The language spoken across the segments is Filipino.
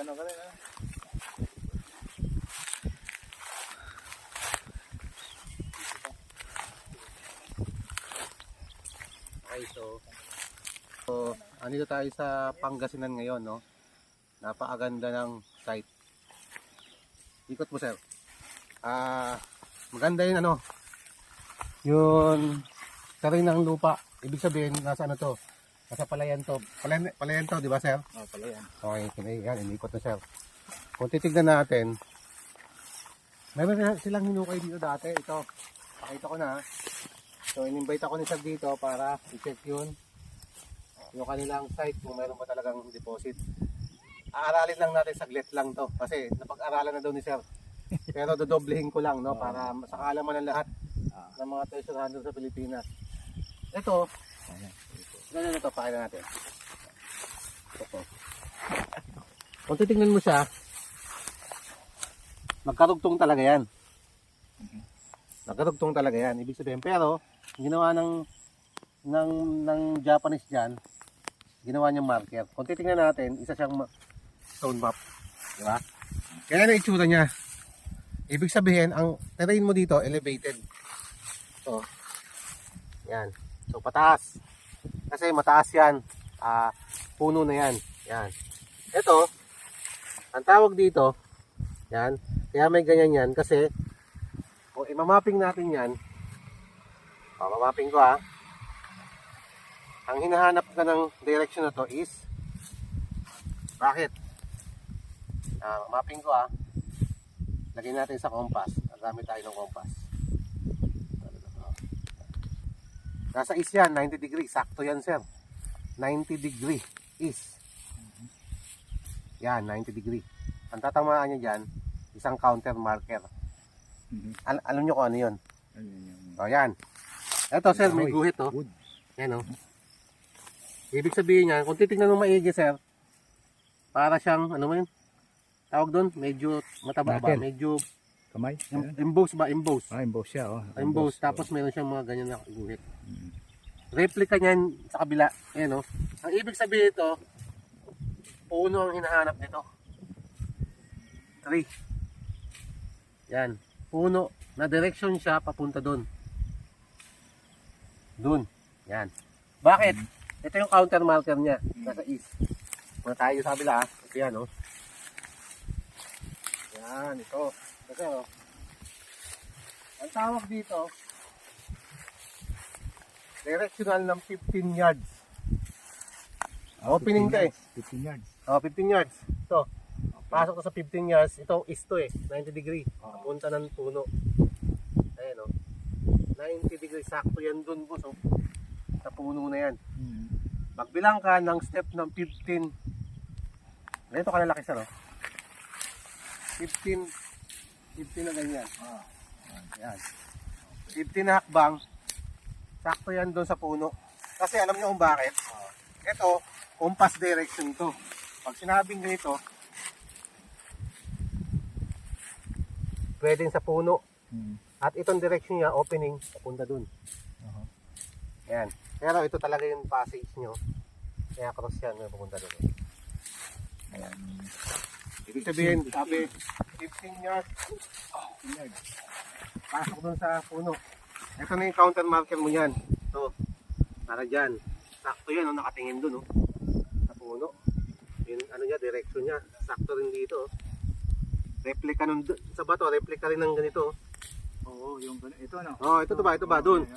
Ano ka rin, ha? Okay, so andito tayo sa Pangasinan ngayon, no? Napakaganda ng site. Ikot mo, sir. Maganda yung ano, yung terrain ng lupa. Ibig sabihin, nasa ano to? Nasa palayan to. Palayan to, di ba, sir? Oh, palayan. Okay, yan, inikot na, sir. Kung titignan natin, meron na silang hinukay dito dati. Ito, pakita ko na. So, in-invite ako ni sir dito para i-check yung kanilang site kung meron ba talagang deposit. Aaralin lang natin, saglit lang to. Kasi napag-aralan na daw ni sir. Pero dodoblehin ko lang, no? Para sa kaalaman ng lahat ng mga treasure hunter sa Pilipinas. Ito, ganyan ito, pakita natin. Ito. Kung titignan mo siya, magkarugtong talaga yan. Magkarugtong talaga yan. Ibig sabihin, pero ginawa ng Japanese dyan, ginawa niyang marker. Kung titingnan natin, isa siyang stone map. Di ba? Kaya na itsura niya. Ibig sabihin, ang terrain mo dito, elevated. So, yan. So, pataas. Kasi mataas yan. Puno na yan. Yan. Ito, ang tawag dito, yan. Kaya may ganyan yan. Kasi, kung imamapping natin yan, mamapping ko ha. Ang hinahanap ka ng direction na to is bakit? Mapping ko ha. Lagyan natin sa compass. Gamit tayo ng compass. Nasa east yan, 90 degree. Sakto yan, sir. 90 degree east. Yan, 90 degree. Ang tatamaan niya dyan, isang counter marker. Alam nyo kung ano yun? O, yan. Ito, sir, may guhit, oh. Yan, oh. Ibig sabihin niya, kung titignan mo maigi, sir, para siyang, ano mo yun? Tawag doon, medyo mataba ba? Medyo Kamay? emboss ba? Emboss. Emboss siya, oh. Emboss, tapos meron siyang mga ganyan na guhit. Replica niyan sa kabila. Ayan, oh. Ang ibig sabihin ito, puno ang hinahanap nito. 3. Yan. Puno. Na direction siya papunta doon. Doon. Yan. Bakit? Ito yung counter marker niya. Nasa east. Muna tayo sa kabila. Ito yan, oh. Yan, ito. Kasi, oh. Ang tawag dito, directional ng 15 yards. Opening ka eh. 15 yards. Oh, 15 yards. Ito. Pasok ko sa 15 yards. Ito, east to eh. 90 degree. Papunta ng puno. Ayan, oh. 90 degree. Sakto yan dun, boss, oh. Sa puno na yan. Magbilang ka ng step ng 15. Ganito kalalaki siya, no? 15 na ganyan. Yan. 15 na hakbang. Sakto yan doon sa puno. Kasi alam nyo kung bakit? Ito, compass direction to. Pag sinabing ganito, pwedeng sa puno. At itong direction niya, opening, papunta doon. Yan. Pero ito talaga yung passage nyo. Kaya cross yan, papunta doon. Ayan. Ibig sabihin, sabi, 15 yards. 15 yards. Pasok doon sa puno. Ito na yung counter marker mo yan. Ito. Para dyan. Sakto yan, oh, nakatingin doon, oh. Sa puno. Yung ano niya, direction niya. Sakto rin dito, oh. Replica nun, sa bato, replica rin ng ganito, oh. Oo, yung ito ano. Oh, ito ba doon.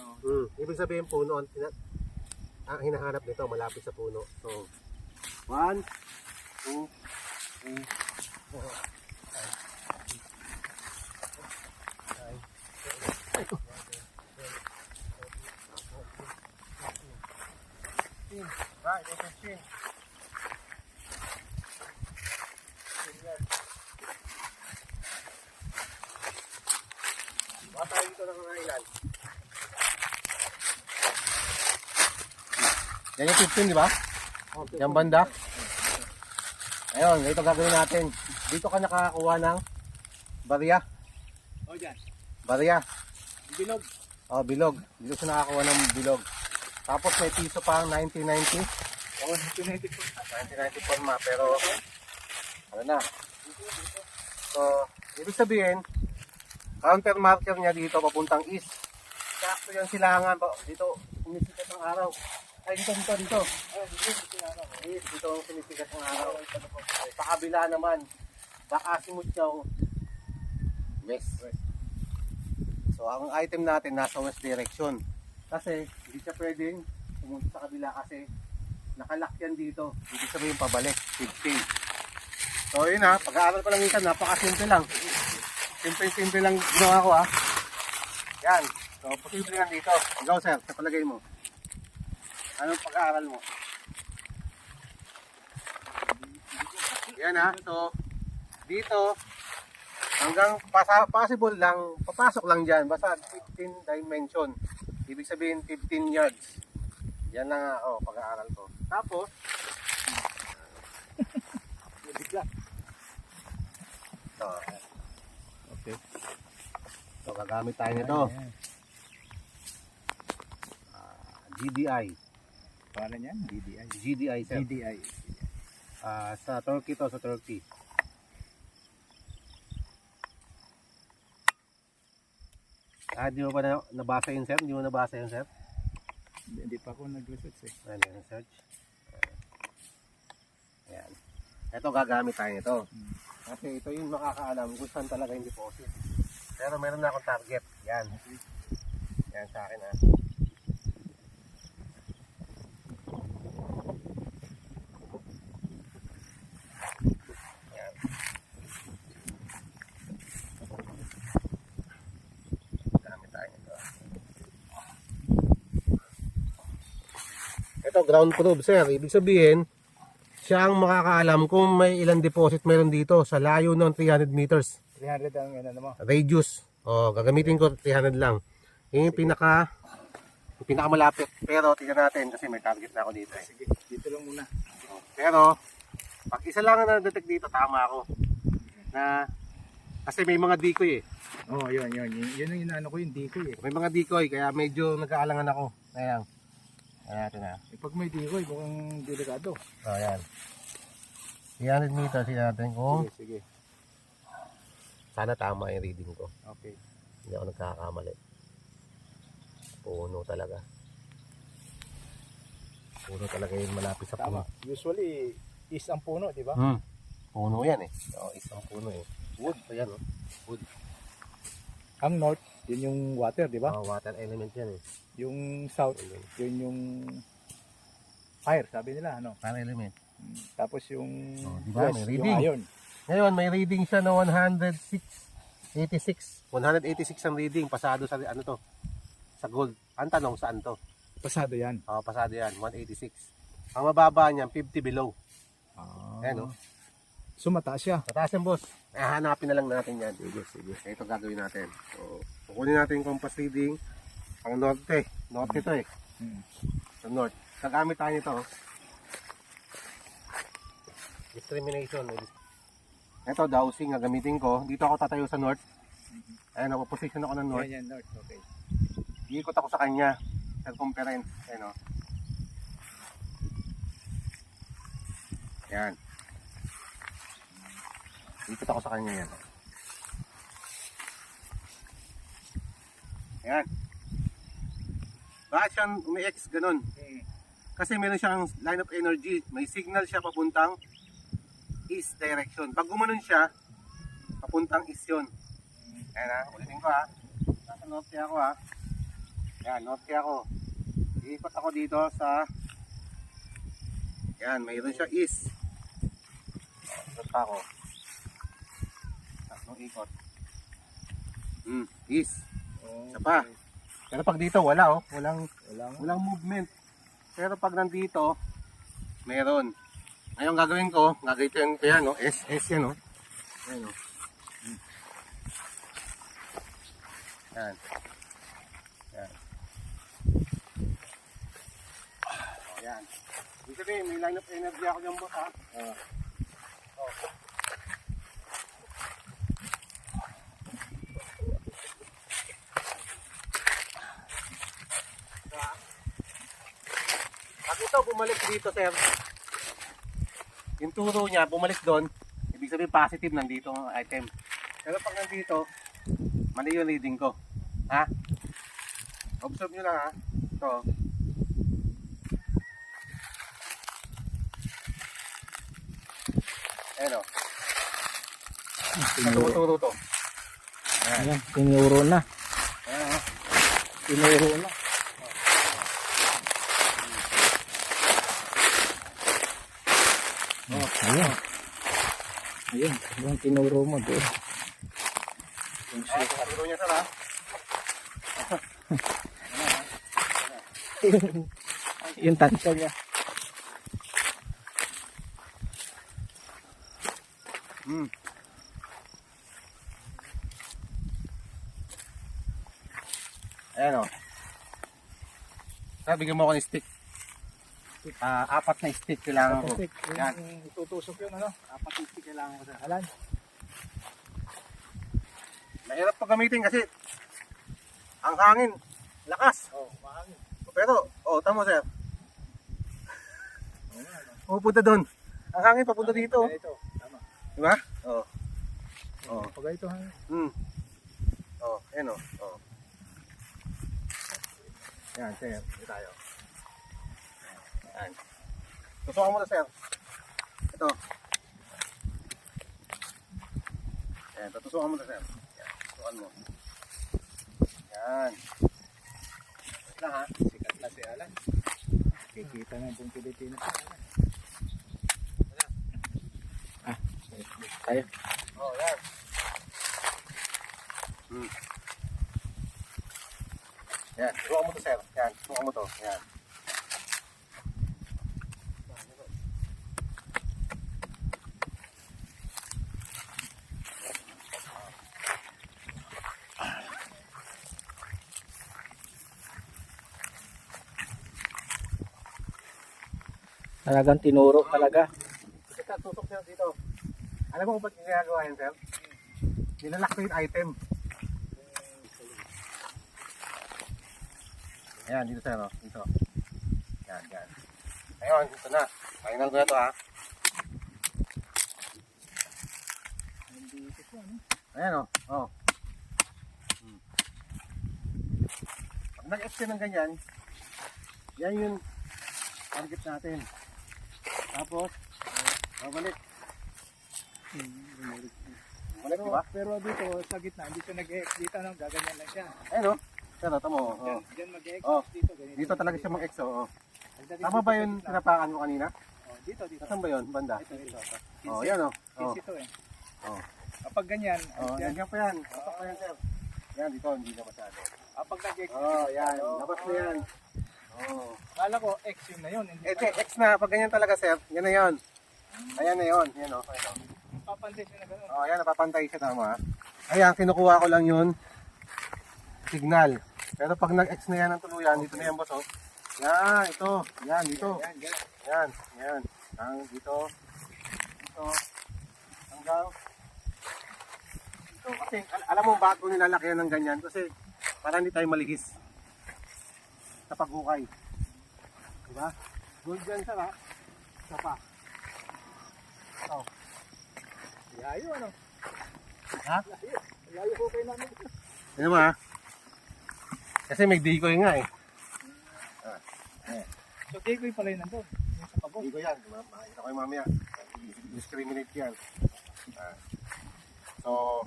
Ibig sabihin puno ang hinahanap nito malapit sa puno. So 1 2 3 4 Right, ito chin. Baka tayo dito ng mga ilan. Yan yung 15, di ba? Yung banda. Ayun, ito gagawin natin. Dito ka nakakakuha ng barya. O, dyan. Barya. Bilog. Oh, bilog. Dito siya nakakakuha ng bilog. Tapos may piso pang 1990. Oo, 1994. 1994 ma, pero Ano na? So, ibig sabihin, counter marker niya dito papuntang east. Sakto yan silangan. Dito, sumisikat ang araw. Ay, dito. Dito sumisikat ang araw. Sa kabila naman, baka simutyaw west. So, ang item natin nasa west direction. Kasi, hindi siya pwedeng pumunta sa kabila kasi nakalock yan dito. Ibig sabihin pabalik, 15. So, yun ha, pag-aaral ko lang minsan, napakasimple lang. Simple lang ginawa ko ha. Yan. So, posible yan dito. Ikaw sir, sa palagay mo. Anong pag-aaral mo? Yan ha. So, dito, hanggang possible lang, papasok lang dyan. Basta 15 dimension. Ibig sabihin 15 yards. Yan lang nga, pag-aaral ko. Tapos, ito. Okay. So, gagamit tayo nito. GDI. Paano yan? DDI. GDI, sir. DDI. Sa Turkey to, sa Turkey. Di mo pa nabasa yun, sir? Hindi mo nabasa yun, sir? Hindi pa ako nag-research eh. Research. Ayan. Ito, gagamit tayo nito. Kasi ito yung makakaalam kung saan talaga yung deposit. Pero meron na akong target. Yan. Yan sa akin ha. Yan. Gamit tayo nito. Ito ground proof sir. Ibig sabihin, siya ang makakaalam kung may ilang deposit meron dito sa layo ng 300 meters. 300 ang ano mo. Radius. Gagamitin ko 300 lang. Yung pinakamalapit. Pero tingnan natin kasi may target na ako dito eh. Sige, dito lang muna. Pero pag isa lang ang na-detect dito, tama ako. Na kasi may mga decoy eh. Yun. Yun ang inaano ko yung decoy eh. May mga decoy kaya medyo nag-aalangan ako. Ayan. Ayan ito na. Pag may decoy, mukhang delikado. Ayan. 300 meters natin kung Sige. sana tama yung reading ko. Okay. Hindi ako nagkakamali. Puno talaga. Puno talaga yung malapit sa puno. Tama. Usually, is ang puno, di ba? Puno yan eh. Isang puno eh. Wood. Ayan oh. Wood. Ang north, yun yung water, di ba? Water element yan eh. Yung south, yun yung fire, sabi nila, ano? Fire element. Tapos yung diba? west, May yung reading. iron. Ngayon, may reading siya na 186. 186 ang reading. Pasado sa ano to? Sa gold. Ang tanong, saan to? Pasado yan. Pasado yan. 186. Ang mababa niyan, 50 below. Ayan o. So mataas siya. Mataas yan, boss. Hanapin na lang natin yan. Sige. Ito gagawin natin. So, kukunin natin yung compass reading. Ang norte. Norte to eh. Sa north. Kagamit tayo nito. Discrimination. Ito, dowsing nga gamitin ko. Dito ako tatayo sa north. Ayan, position ako ng north. Yan, north. Okay. Iikot ako sa kanya. Circumference. Ayan o. Yan. Iikot ako sa kanya yan. Ayan. Bakit siyang umi-X ganun? Kasi meron siyang line of energy. May signal siya papuntang east direction. Pag gumanon siya, papuntang east yun. Ayan ha, ulitin ko ha. Nasa norte ako ha. Ayan, norte ako. Iikot ako dito sa ayan, mayroon siya east. Ikot pa ako. Tatlong ikot. East. Isa pa. Pero pag dito wala oh. Walang movement. Pero pag nandito, meron. Ngayon gagawin ko, gagawin ko yan, no? S yan, no? Ayan, no? Yan. Yan. Yan. Ibig sabihin, may line of energy ako dyan, boss, ha? Pag ito bumalik dito, sir, yung turo niya bumalik doon, ibig ibig sabihin positive, nandito ang item. Pero pag nandito, mali yung reading ko. Ha? Observe nyo lang ha. Ito. Ayan o. Natuturo to. Ayan, tinuro na. Ayan o. Tinuro na. Oh, ayan. Ayan, yung tinuro mo doon. Ayan, natuturo niya sir ha. Yung tansya niya. Hmm. Ayan o. Bigyan mo ako ng stick. Apat na stick kailangan ko. Yan. Tutusok yun, ano? Apat na stick kailangan ko sir. Alan. Mahirap to gamitin kasi ang hangin, lakas. Oh, mahangin. Pero, tamo sir. Pupunta doon. Ang hangin papunta dito. Ito, tama. Diba? Oo. Pag ito hangin. Ayan o. Yan, sir. Ito tayo. Yan. Tusukan mo na, sir. Ito. Yan, tutusukan mo na, sir. Yan, tusukan mo. Yan. Wait lang, ha? Sikat na si Alan. Kikita na yung Pilipinas. Tayo. Yan. Yan, tusukan mo to, sir. Yan, tusukan mo to. Yan. Talagang tinuro talaga. Ito, tusok sir dito. Alam mo kung ba't ginagawa yan, sir? Nilalak ko yung item. Ayan, dito sir, oh. Dito. Yan, yan. Ayun, dito na. Final ko na to, ha. Ayan, oh. Pag nag-extend ng ganyan, yan yung target natin. Tapos, babalik. Bumalik, di ba? Pero dito sa gitna, hindi siya nag-ex dito, no? Gaganyan lang siya. Ayun, oh. Pero, tamo, oh. Diyan mag-ex Oh. dito. Ganito. Dito talaga siya mag-ex, oh. Pagdating Tama dito ba sa yun gitna. tinapakan mo kanina? Oh, dito. Saan ba yun, banda? Ito. Oh, yan, oh. Oh. 15 ito eh. Oh. Kapag ganyan, Oh, dyan. nandiyan pa yan. Patok pa yan, sir. Yan, dito, hindi na masyado. Kapag nag-ex. Oh, yan. Labas na yan. Oh. Kala ko, X yun na yun. Hindi X na. Pag ganyan talaga, sir. Yan na yun. Ayan na yun. Yan, oh. Ayan, oh. papantay siya na gano'n. Oh, ayan, napapantay siya, tama. Ayan, kinukuha ko lang yun. Signal. Pero pag nag-X na yan ng tuluyan, dito na yan, boss, oh. Yan, ito. Yan, dito. Yan. Ang dito. Dito. Hanggang. Dito. Kasi, alam mo, bakit ko nilalakyan ng ganyan? Kasi, para hindi tayo maligis. Sa paghukay. Diba? Gold dyan, sir, ha? Isa pa. Ito. Layo ano? Ha? Layo ko kayo namin. Ano ba? Kasi may decoy nga eh. So, Decoy pala yun nandun. Yung sa pabot. Decoy yan. Makikita ko yung mamaya. Discriminate yan. So,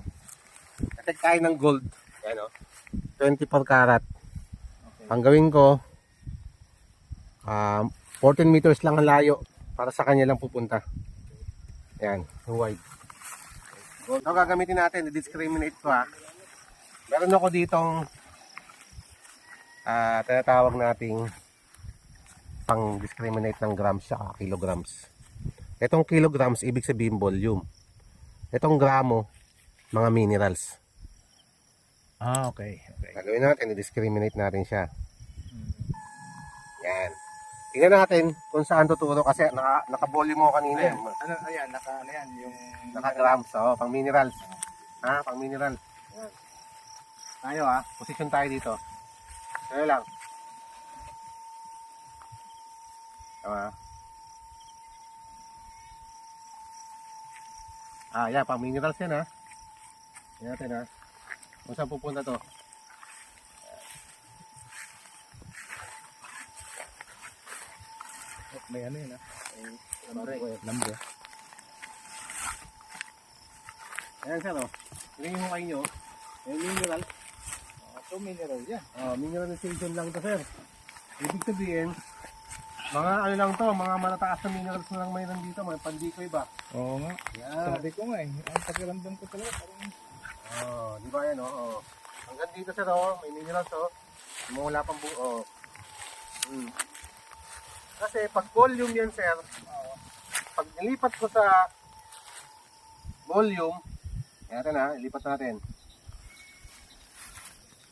attack tayo ng gold. Yan o. 24 karat. Okay. Ang gawin ko, 14 meters lang ang layo para sa kanya lang pupunta. Yan, yung wide. So, gagamitin natin, i-discriminate ko ha. Meron ako ditong tinatawag nating pang discriminate ng grams sa kilograms. Itong kilograms, ibig sabihin volume. Itong gramo, mga minerals. Okay. Gagawin natin, i-discriminate natin siya. Yan. Tingnan natin kung saan tuturo kasi naka-volume mo kanina. Ayan, ano yan, yung... Naka-grams, pang minerals. Ha, pang minerals. Yan. Tayo position tayo dito. Tayo lang. Tama. Yan, pang minerals yan ha. Yan natin ha. Kung saan pupunta to. May ano yun, Lambre. Lambre. Ayan sir, oh. Tingnan yung hukay nyo. May mineral. Ito mineral yan. Mineralization lang to sir. Ibig sabihin, mga ano lang to, mga matataas na minerals na lang mayroon dito, mga pandikoy ba? Oo nga. Yan. Sabi ko nga eh. Ang pakiramdam ko talaga parang Di ba yan, oh. Hanggang dito sir, oh, may minerals, oh. Wala pang buo, oh. Kasi pag volume yan sir, pag nilipat ko sa volume, natin ha, ilipat natin.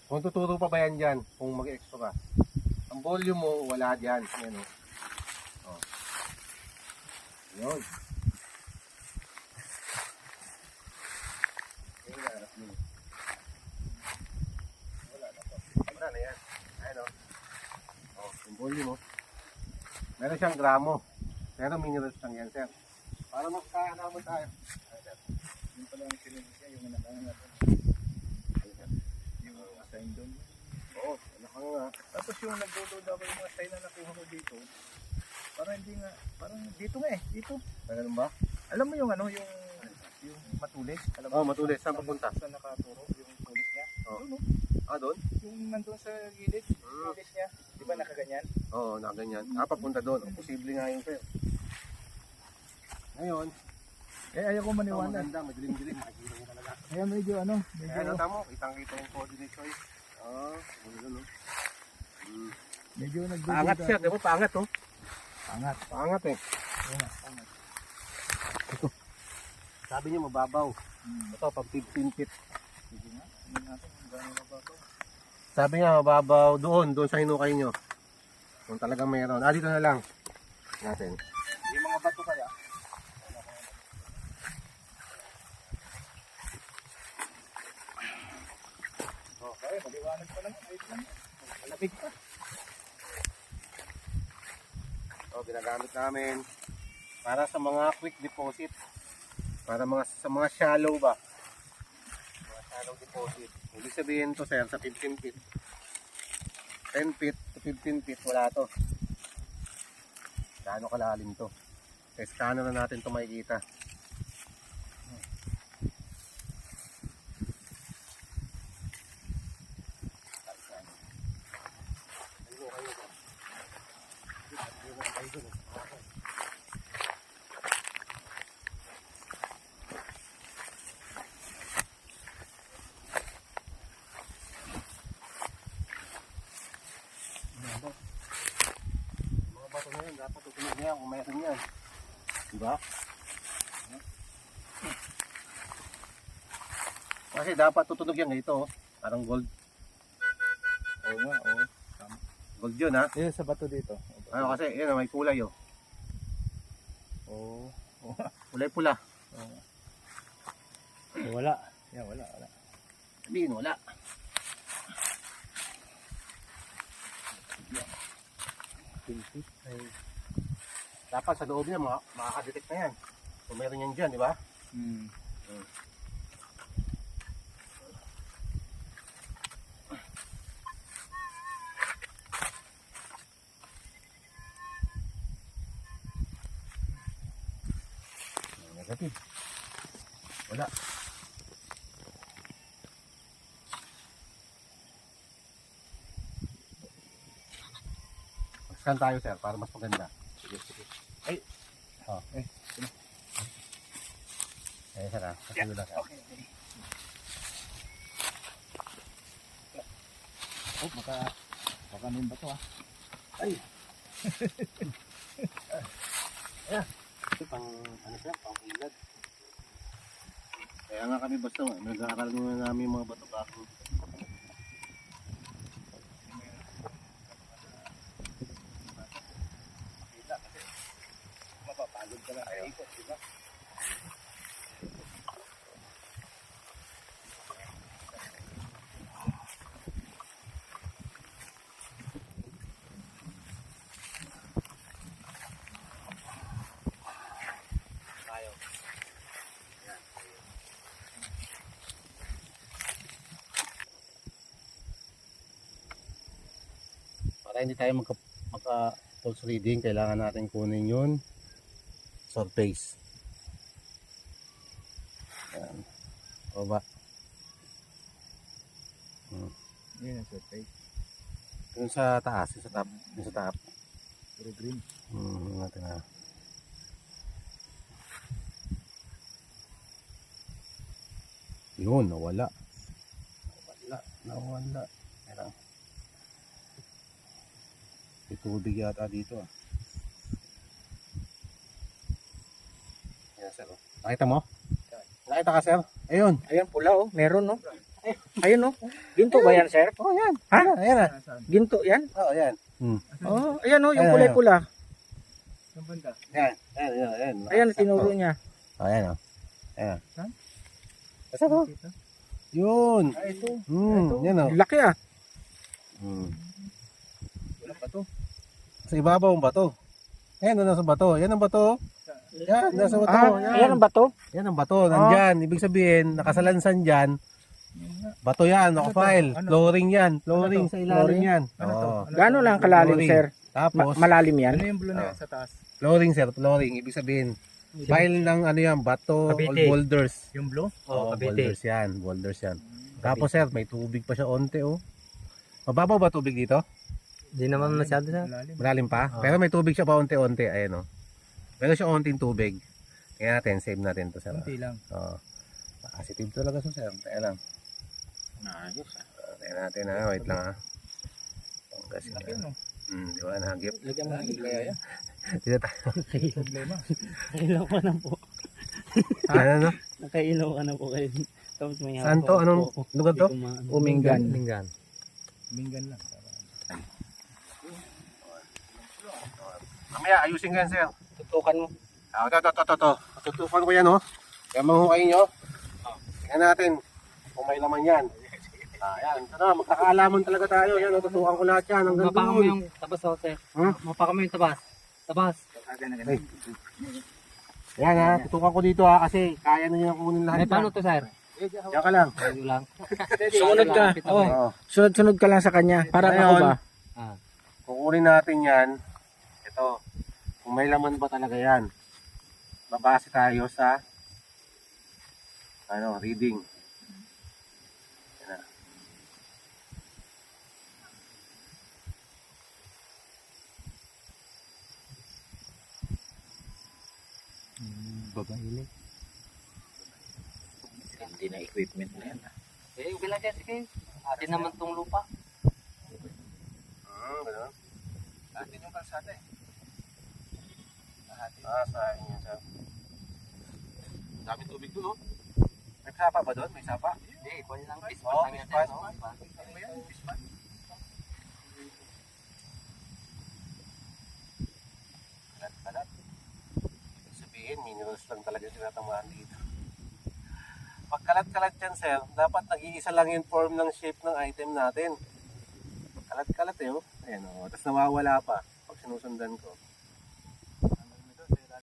Kung tuturo pa ba yan dyan, kung mag-expo ka. Ang volume mo, wala dyan. Yan o. Oh. Yun. Wala na yan. Ayan o. Oh, yung volume mo. Meron siyang gramo. Pero minerals lang yan, sir. Para magkahanamon tayo. yun pala ang sinunod niya, yung nakaano natin. Yung assign doon. Oo, anak ka nga. Tapos yung nagdododa ako yung mga sign na nakuha ko dito. Parang hindi nga, parang dito nga eh, dito. Ganun ba? Alam mo yung ano, yung matulis? Alam mo? Oo, matulis. Saan papunta? Saan nakaturo yung tulis niya? Oo. Doon, no? Doon? Yung nandun sa gilid, yung tulis niya. Di ba nakaganyan? Oo, nakaganyan. Papunta doon. Posible nga yun, sir. Ngayon, Eh, ayaw ko maniwala. maganda, madilim-dilim. Nakikita mo talaga. Kaya medyo ano, medyo... Kaya nata mo, kitang-kita yung coordinate ko. Ganun, no? Medyo nagdududa. Paangat siya, di ba? Paangat, oh. Pangat. Paangat, eh. Oo nga, pangat. Sabi niya, mababaw. Ito, pag 15 feet. Sige nga, ano natin, kung gano'n mababaw. Sabi niya, mababaw doon sa hinukay nyo. Kung talagang mayroon. Dito na lang. Natin. Yung mga bato kaya, okay, maliwanag pa naman, ayos lang. Malamig pa. Ginagamit namin para sa mga quick deposit. Para sa mga shallow ba? Mga shallow deposit. Ibig sabihin to sir, sa 15 feet. 10 feet to 15 feet, wala to. Gaano kalalim to? Testano na natin to makikita. Mga bato na yun, dapat tutunog niya kung mayroon yan. Diba? Kasi dapat tutunog yan ito, parang gold. Oo nga, oo. Gold yun ha. Yun sa bato dito. Ano kasi, yun may kulay oh. Oo. Kulay pula. Oo. Eh, wala. Yan, wala. Sabihin wala. Ay, dapat sa loob niya makakadetect na yan. Kung meron yan dyan, di ba? Negative. Wala. Scan tayo sir para mas maganda. Sige. Ay. Sir ha. Kasi wala sir. Okay. Oh, baka may bato ah. Ay. Ayan. Ito pang ano sir, pang ilad. Kaya nga kami basta nag-aaral muna namin yung mga bato-bato. Mapapagod ka lang sa ikot, di ba? Para hindi tayo magka false reading, kailangan natin kunin yun surface. Yan. Baba. Yun ang surface. Yung sa taas, yung sa top. Yung sa top. Puro green. Natin na. Yun, nawala. Nawala. Ayan. May tubig yata dito ah. Ayan sir. Nakita mo? Nakita ka sir? Ayun. Ayan pula oh, meron no. Ayun no. Ginto ba yan, sir? Oh, yan. Ha? Ayan ah. Nasaan? Ginto yan? Oo, yan. Oh, ayan no, yung Ayan, kulay pula. Saan banda? Yan. Ayan. Ayan tinuro niya. Oh, ayan oh. Ayan. Saan? Saan oh? Dito? Yun. Ah, ito. Yan oh. Laki ah. Wala pa to. Sa ibabaw ang bato. Ayan, nasa bato. Yan ang bato. Yan, nasa bato. Ah, ayan ang bato. Yan ang bato. Nandyan. Ibig sabihin, nakasalansan dyan. Yan nga. Bato yan, naka-file. Ano? Flooring yan. Flooring Ano to? sa ilalim Flooring? yan. Ano to? Oo. Ano Gaano to? lang kalalim, Flooring. sir? Tapos, Malalim yan? Ano yung blue na yan sa taas? flooring sir, flooring. Ibig sabihin, file ng ano yan, bato, Cavite. all boulders. Yung blue? Oo, boulders yan. Boulders yan. Tapos sir, may tubig pa siya onte oh. Mababaw ba tubig dito? Hindi naman masyado sir. Malalim. Malalim pa? Pero may tubig siya pa onte-onte. Ayan oh. Meron siya onting tubig. Kaya natin, save natin to sir. Kunti lang. Oo. Positive talaga so sir. Kaya lang. Ayos ah. Kaya natin ha. Wait lang ha. Panggas Laki yan. no? Di ba? Nahagip. Lagyan mo ng Kaya yan. Dito tayo. Problema. Nakailaw ka na po. Ano no? Nakailaw ka na po kayo. Tapos may Saan to? Anong lugar to? Umingan. Mingan lang. Mamaya, ayusin ko yan sir. Tutukan mo. Ito. Tutukan ko yan oh. Kaya manghukayin nyo. Tingnan natin kung may laman yan. Yan. Ito na, magkakaalaman talaga tayo. Yan, tutukan ko lahat yan. Hanggang Mapaka mo doon. yung tabas ako sir. Hmm? Mapaka mo yung tabas. Tabas. Ay. Yan ha, tutukan ko dito ha kasi kaya na niya kunin lahat. May paano to sir? Yan ka lang. Tayo lang. Sumunod ka. Oh. Oo. Sunod-sunod ka lang sa kanya. Para ako Ngayon, ba? Ah. Kukunin natin yan. Ito. Kung may laman ba talaga yan. Babase tayo sa reading. Yan na. Babaili. Hindi na equipment na yan. Eh, bilang kasi kayo. Atin naman tong lupa. Ganun. Atin yung kalsada eh. Sa inyo sa. Dami tubig doon, oh. May sapa ba doon? May sapa? Hindi, kung lang Oo, pispan lang yan. pispan, sir, oh. no? Ano ba yan? Pispan? Kalat. Ibig sabihin, minerals lang talaga tinatamaan dito. Pag kalat-kalat yan, sir, dapat nag-iisa lang yung form ng shape ng item natin. Kalat-kalat eh, oh. Ayan, oh. Tapos nawawala pa pag sinusundan ko.